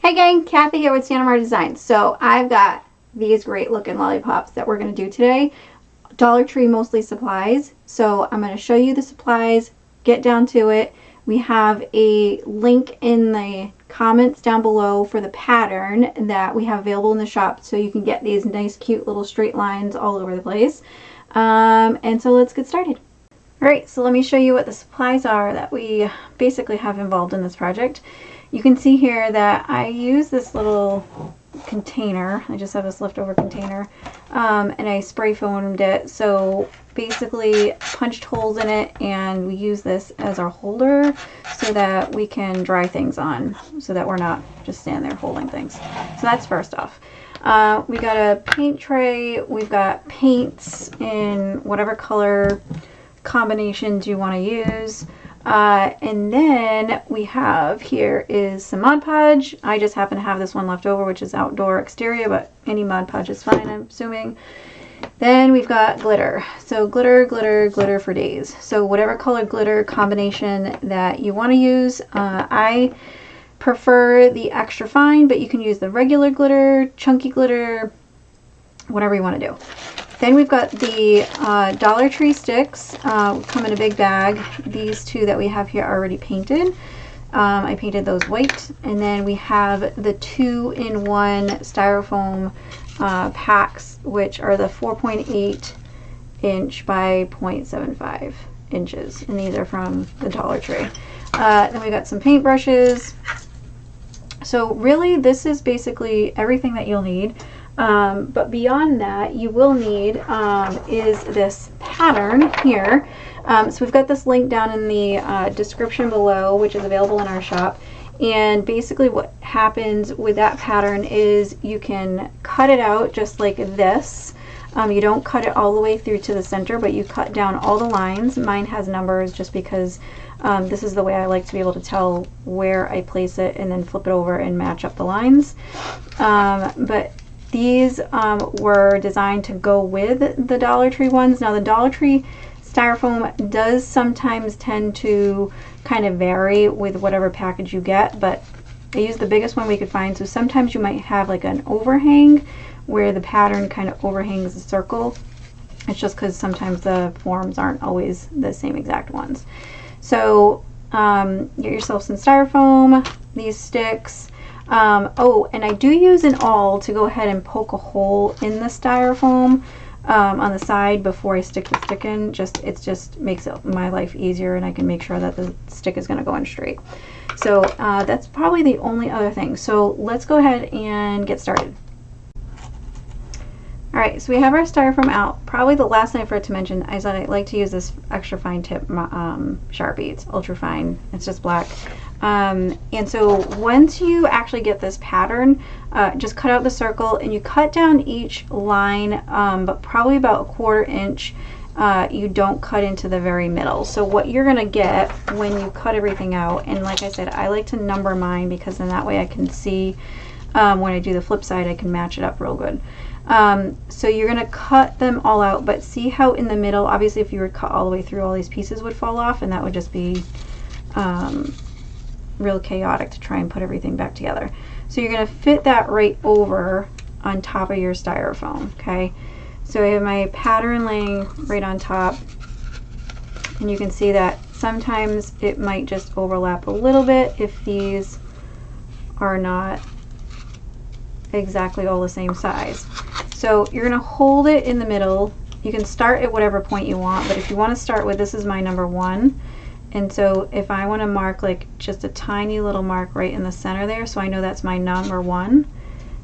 Hey gang, Kathy here with Santa Mar Designs. So I've got these great looking lollipops that we're going to do today. Dollar Tree mostly supplies. So I'm going to show you the supplies, get down to it. We have a link in the comments down below for the pattern that we have available in the shop, so you can get these nice cute little straight lines all over the place. And so let's get started. Alright, so let me show you what the supplies are that we basically have involved in this project. You can see here that I use this little container. I just have this leftover container, and I spray foamed it. So basically punched holes in it, and we use this as our holder so that we can dry things on, so that we're not just standing there holding things. So that's first off. We got a paint tray. We've got paints in whatever color combinations you want to use. And then we have here is some Mod Podge. I just happen to have this one left over, which is outdoor exterior, but any Mod Podge is fine, I'm assuming. Then we've got glitter. So glitter, glitter, glitter for days. So whatever color glitter combination that you want to use. I prefer the extra fine, but you can use the regular glitter, chunky glitter, whatever you want to do. Then we've got the Dollar Tree sticks, come in a big bag. These two that we have here are already painted. I painted those white. And then we have the 2-in-1 styrofoam packs, which are the 4.8 inch by 0.75 inches. And these are from the Dollar Tree. Then we got some paintbrushes. So really this is basically everything that you'll need. But beyond that, you will need is this pattern here. So we've got this link down in the description below, which is available in our shop. And basically what happens with that pattern is you can cut it out just like this. You don't cut it all the way through to the center, but you cut down all the lines. Mine has numbers just because this is the way I like to be able to tell where I place it and then flip it over and match up the lines. But these were designed to go with the Dollar Tree ones. Now the Dollar Tree styrofoam does sometimes tend to kind of vary with whatever package you get, but I used the biggest one we could find. So sometimes you might have like an overhang where the pattern kind of overhangs the circle. It's just because sometimes the forms aren't always the same exact ones. So get yourself some styrofoam, these sticks. Oh, and I do use an awl to go ahead and poke a hole in the styrofoam on the side before I stick the stick in. It just makes my life easier, and I can make sure that the stick is going to go in straight. So that's probably the only other thing. So let's go ahead and get started. Alright, so we have our styrofoam out. Probably the last thing I forgot to mention is that I like to use this extra fine tip Sharpie. It's ultra fine. It's just black. And so once you actually get this pattern, just cut out the circle and you cut down each line, but probably about 1/4 inch. You don't cut into the very middle. So what you're going to get when you cut everything out, and like I said, I like to number mine because then that way I can see when I do the flip side, I can match it up real good. So you're going to cut them all out, but see how in the middle, obviously if you were to cut all the way through, all these pieces would fall off, and that would just be real chaotic to try and put everything back together. So you're going to fit that right over on top of your styrofoam. Okay, so I have my pattern laying right on top, and you can see that sometimes it might just overlap a little bit if these are not exactly all the same size. So you're going to hold it in the middle. You can start at whatever point you want, but if you want to start with, this is my number 1. And so if I want to mark like just a tiny little mark right in the center there, so I know that's my number 1.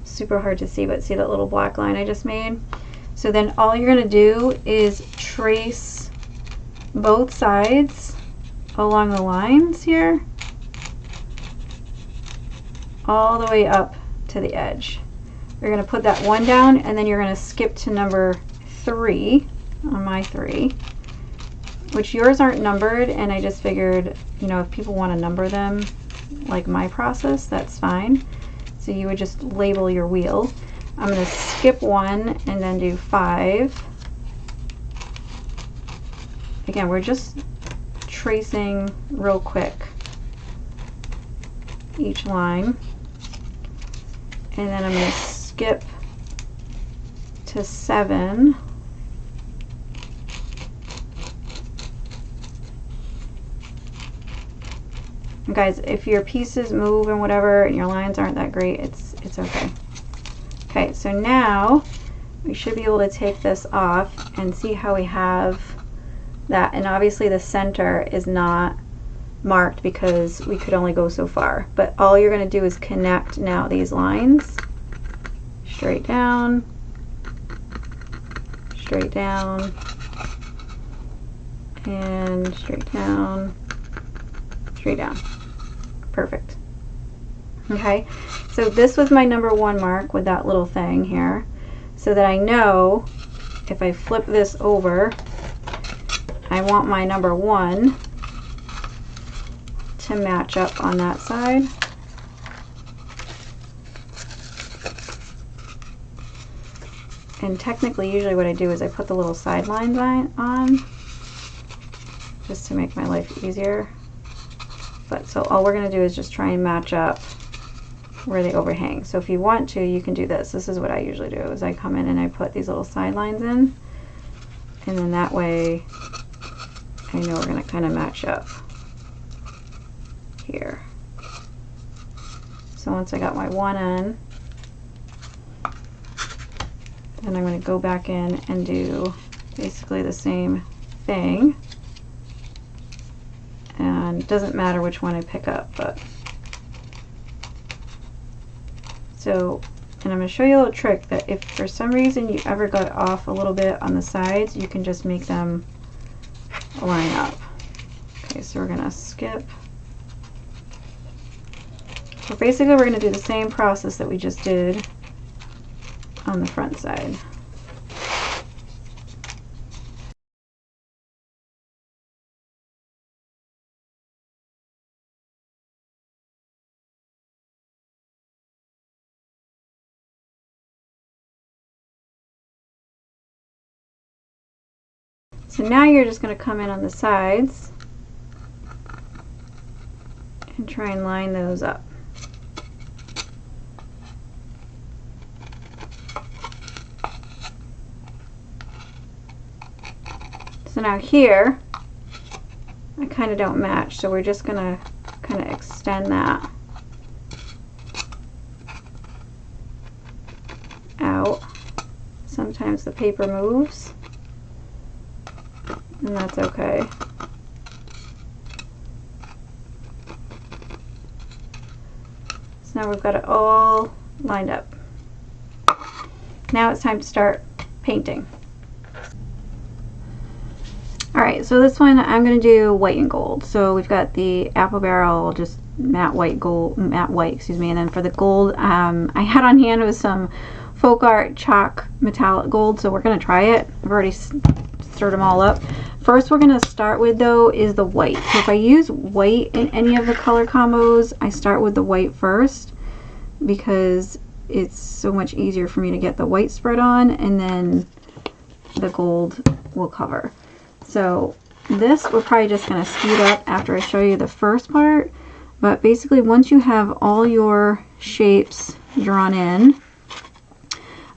Super hard to see, but see that little black line I just made? So then all you're going to do is trace both sides along the lines here, all the way up to the edge. You're going to put that one down, and then you're going to skip to number 3 on my 3, which yours aren't numbered, and I just figured, you know, if people want to number them like my process, that's fine. So you would just label your wheel. I'm going to skip 1 and then do 5. Again, we're just tracing real quick each line. And then I'm going to skip to 7. And guys, if your pieces move and whatever and your lines aren't that great, it's okay. Okay, so now we should be able to take this off and see how we have that. And obviously the center is not marked because we could only go so far. But all you're going to do is connect now these lines straight down, and straight down, straight down. Perfect. Okay, so this was my number 1 mark with that little thing here, so that I know if I flip this over, I want my number 1 to match up on that side. And technically, usually what I do is I put the little side lines on just to make my life easier. But so all we're going to do is just try and match up where they overhang. So if you want to, you can do this. This is what I usually do, is I come in and I put these little side lines in, and then that way I know we're going to kind of match up here. So once I got my 1 in, then I'm going to go back in and do basically the same thing. And it doesn't matter which one I pick up, but so, and I'm going to show you a little trick that if for some reason you ever got off a little bit on the sides, you can just make them line up. Okay, so we're going to skip. So basically we're going to do the same process that we just did on the front side. So now you're just going to come in on the sides and try and line those up. So now here, I kind of don't match, so we're just going to kind of extend that out. Sometimes the paper moves, and that's okay. So now we've got it all lined up. Now it's time to start painting. Alright, so this one I'm going to do white and gold. So we've got the apple barrel, just matte white, excuse me, and then for the gold, I had on hand was some Folk Art chalk metallic gold, so we're going to try it. I've already stirred them all up. First we're going to start with, though, is the white. So if I use white in any of the color combos, I start with the white first because it's so much easier for me to get the white spread on, and then the gold will cover. So this we're probably just going to speed up after I show you the first part, but basically once you have all your shapes drawn in,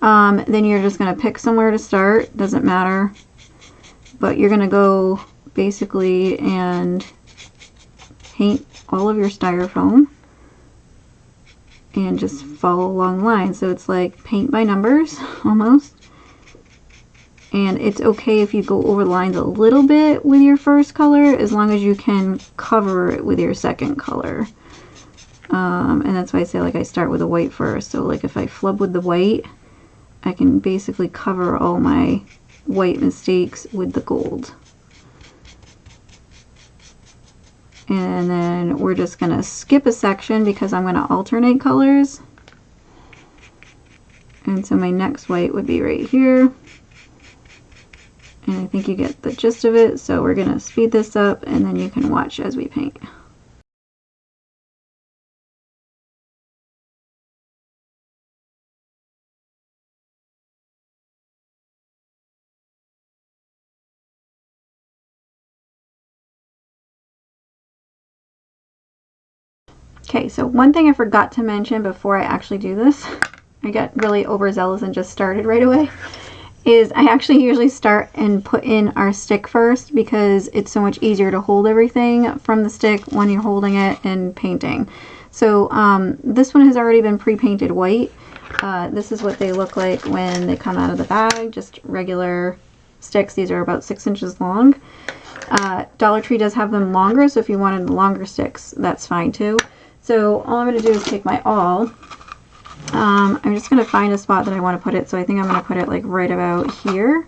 then you're just going to pick somewhere to start, doesn't matter, but you're going to go basically and paint all of your styrofoam and just follow along lines. So it's like paint by numbers almost. And it's okay if you go over the lines a little bit with your first color, as long as you can cover it with your second color. And that's why I say, like, I start with the white first. So like if I flub with the white, I can basically cover all my white mistakes with the gold. And then we're just going to skip a section because I'm going to alternate colors. And so my next white would be right here. And I think you get the gist of it, so we're going to speed this up and then you can watch as we paint. Okay, so one thing I forgot to mention before I actually do this I got really overzealous and just started right away, is I actually usually start and put in our stick first because it's so much easier to hold everything from the stick when you're holding it and painting. So this one has already been pre-painted white. This is what they look like when they come out of the bag, just regular sticks. These are about 6 inches long. Dollar Tree does have them longer, so if you wanted longer sticks, that's fine too. So all I'm going to do is take my awl. I'm just going to find a spot that I want to put it, so I think I'm going to put it like right about here.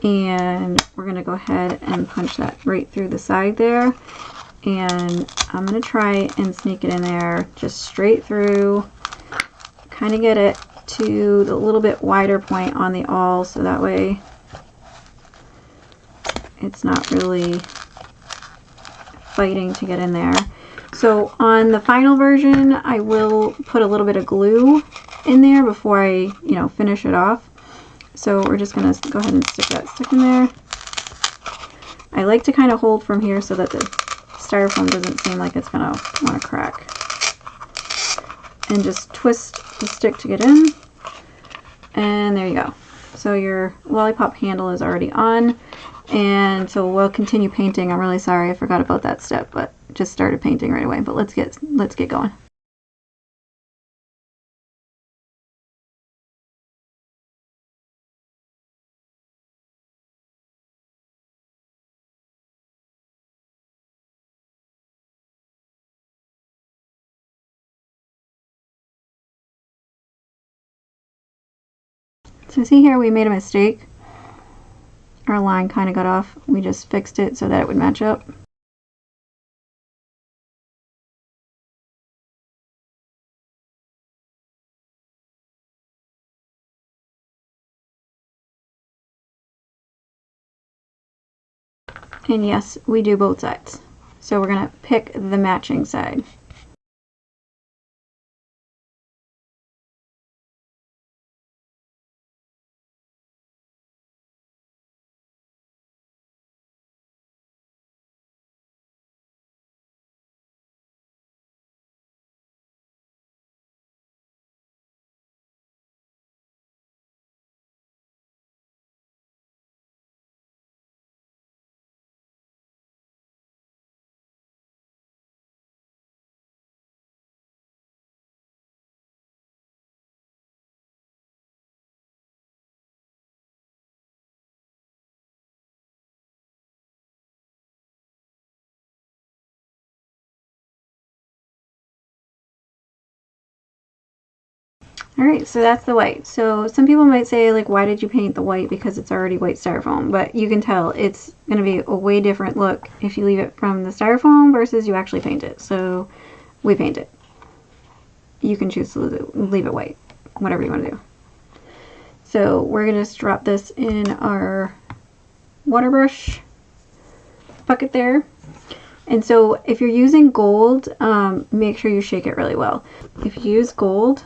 And we're going to go ahead and punch that right through the side there. And I'm going to try and sneak it in there just straight through. Kind of get it to the little bit wider point on the awl, so that way it's not really fighting to get in there. So on the final version, I will put a little bit of glue in there before I, finish it off. So we're just going to go ahead and stick that stick in there. I like to kind of hold from here so that the styrofoam doesn't seem like it's going to want to crack. And just twist the stick to get in. And there you go. So your lollipop handle is already on. And so we'll continue painting. I'm really sorry I forgot about that step, but just started painting right away. But let's get going. So see here, we made a mistake. Our line kind of got off. We just fixed it so that it would match up. And yes, we do both sides. So we're going to pick the matching side. Alright, so that's the white. So some people might say, like, why did you paint the white? Because it's already white styrofoam. But you can tell it's going to be a way different look if you leave it from the styrofoam versus you actually paint it. So we paint it. You can choose to leave it white, whatever you want to do. So we're going to just drop this in our water brush bucket there. And so if you're using gold, make sure you shake it really well. If you use gold,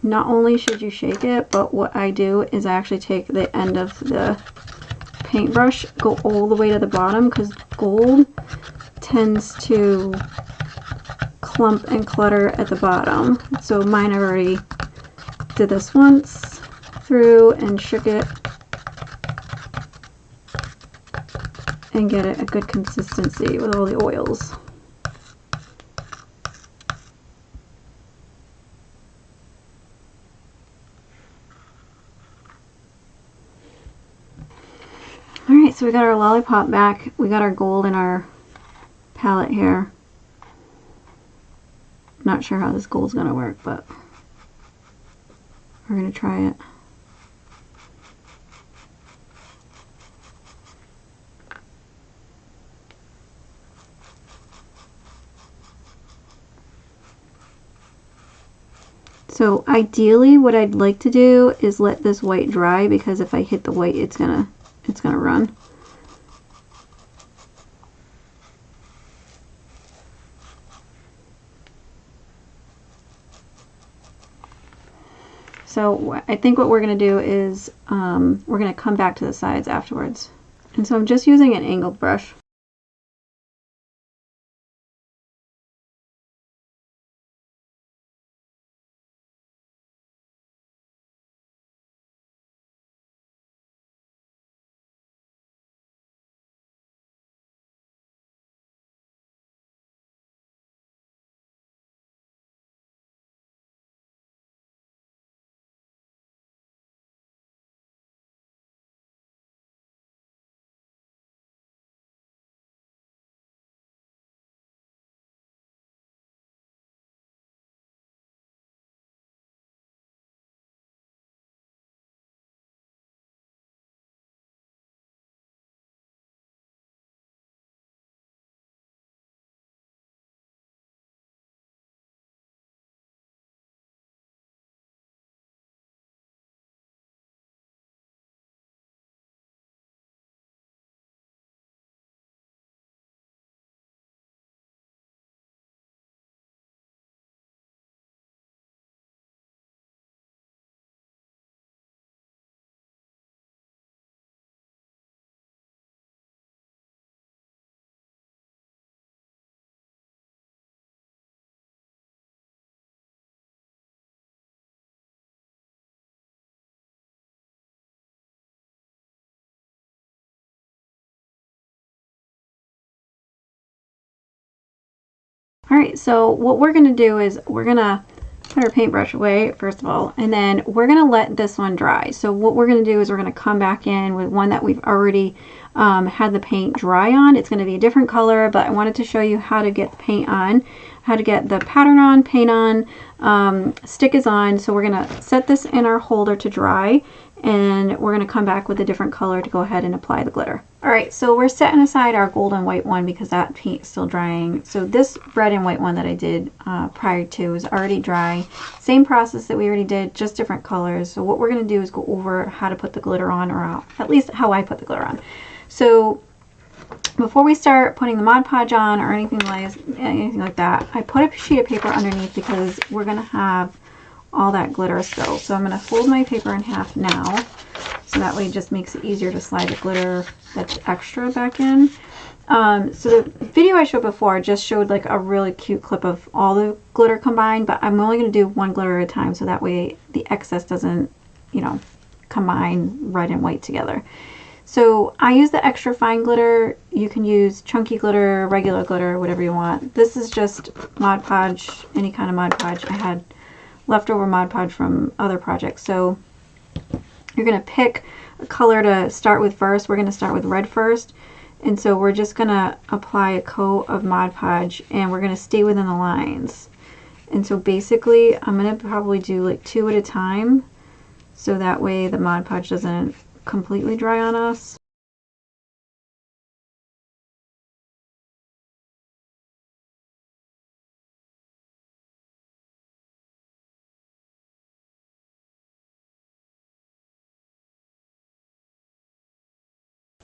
not only should you shake it, but what I do is I actually take the end of the paintbrush, go all the way to the bottom, because gold tends to clump and clutter at the bottom. So mine, I already did this once through and shook it and get it a good consistency with all the oils. Alright, so we got our lollipop back. We got our gold in our palette here. Not sure how this gold's going to work, but we're going to try it. So ideally what I'd like to do is let this white dry, because if I hit the white it's gonna run. So I think what we're going to do is we're going to come back to the sides afterwards. And so I'm just using an angled brush. Alright, so what we're going to do is we're going to put our paintbrush away, first of all, and then we're going to let this one dry. So what we're going to do is we're going to come back in with one that we've already had the paint dry on. It's going to be a different color, but I wanted to show you how to get the paint on, how to get the pattern on, paint on, stick is on. So we're going to set this in our holder to dry, and we're going to come back with a different color to go ahead and apply the glitter. Alright, so we're setting aside our gold and white one because that paint is still drying. So this red and white one that I did prior to is already dry. Same process that we already did, just different colors. So what we're going to do is go over how to put the glitter on, or at least how I put the glitter on. So before we start putting the Mod Podge on or anything like that, I put a sheet of paper underneath because we're going to have all that glitter still. So I'm going to fold my paper in half now, so that way it just makes it easier to slide the glitter that's extra back in. So the video I showed before just showed like a really cute clip of all the glitter combined, but I'm only going to do one glitter at a time so that way the excess doesn't, you know, combine red and white together. So I use the extra fine glitter. You can use chunky glitter, regular glitter, whatever you want. This is just Mod Podge, any kind of Mod Podge. I had leftover Mod Podge from other projects. So you're going to pick a color to start with first. We're going to start with red first. And so we're just going to apply a coat of Mod Podge, and we're going to stay within the lines. And so basically I'm going to probably do like 2 at a time, so that way the Mod Podge doesn't completely dry on us.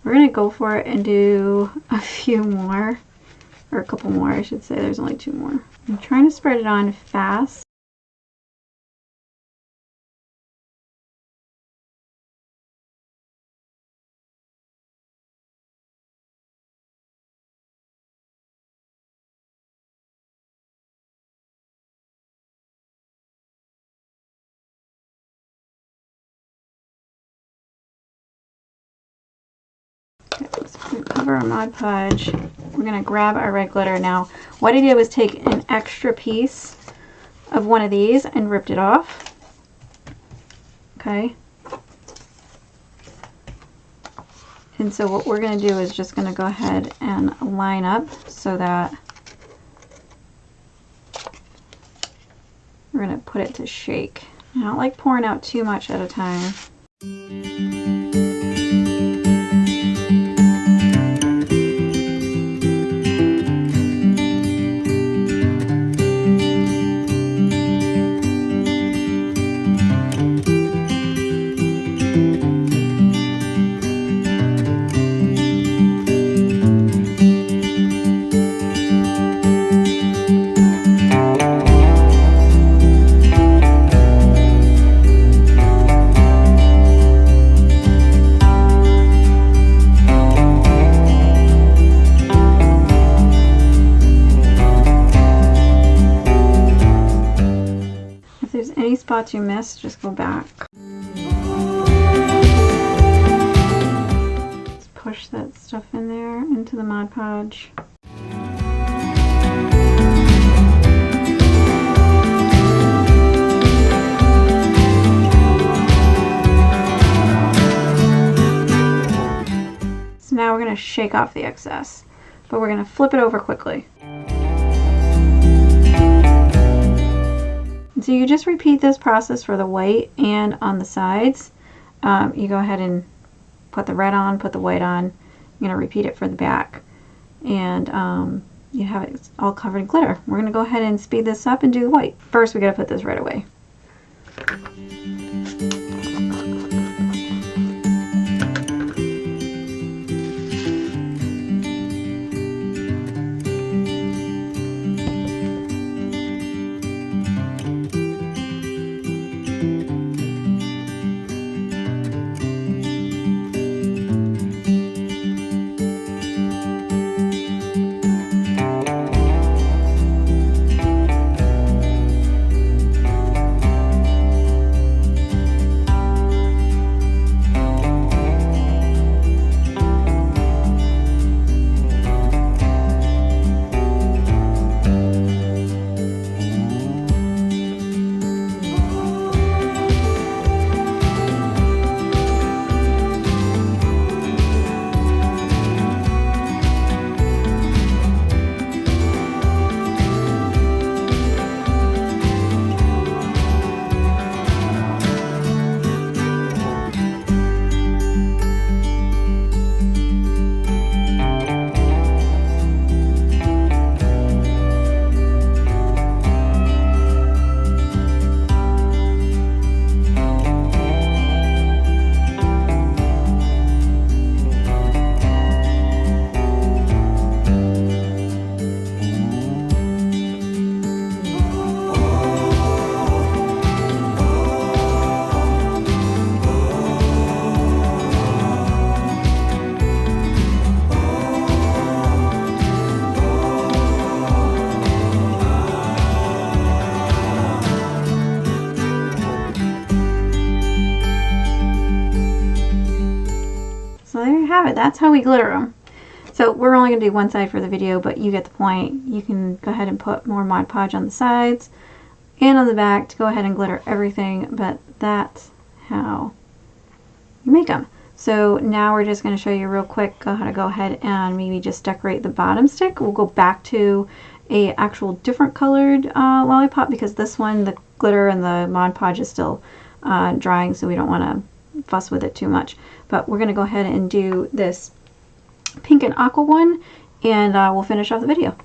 We're going to go for it and do a few more, or a couple more I should say. There's only 2 more. I'm trying to spread it on fast. Okay, let's cover our Mod Podge. We're going to grab our red glitter. Now, what I did was take an extra piece of one of these and ripped it off. Okay. And so what we're going to do is just going to go ahead and line up so that we're going to put it to shake. I don't like pouring out too much at a time. Any spots you missed, just go back. Let's push that stuff in there into the Mod Podge. So now we're going to shake off the excess, but we're going to flip it over quickly. So you just repeat this process for the white and on the sides. You go ahead and put the red on, put the white on. You're going to repeat it for the back. And you have it all covered in glitter. We're going to go ahead and speed this up and do the white. First we got to put this red away. that's how we glitter them. So we're only going to do one side for the video, but you get the point. You can go ahead and put more Mod Podge on the sides and on the back to go ahead and glitter everything, but that's how you make them. So now we're just going to show you real quick how to go ahead and maybe just decorate the bottom stick. We'll go back to a actual different colored lollipop, because this one, the glitter and the Mod Podge is still drying, so we don't want to fuss with it too much. But we're going to go ahead and do this pink and aqua one, and we'll finish off the video.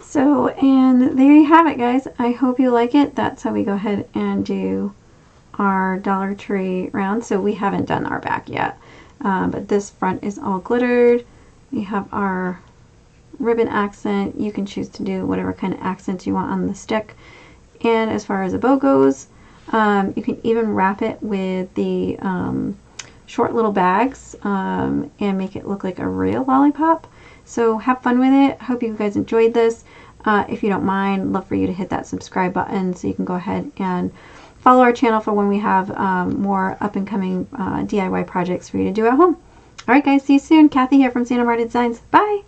So, and there you have it, guys. I hope you like it. That's how we go ahead and do our Dollar Tree round. So we haven't done our back yet, but this front is all glittered. We have our ribbon accent. You can choose to do whatever kind of accent you want on the stick. And as far as the bow goes, you can even wrap it with the short little bags and make it look like a real lollipop. So have fun with it. Hope you guys enjoyed this. If you don't mind, I'd love for you to hit that subscribe button so you can go ahead and follow our channel for when we have more up and coming DIY projects for you to do at home. Alright guys, see you soon. Kathy here from Santa Marta Designs. Bye!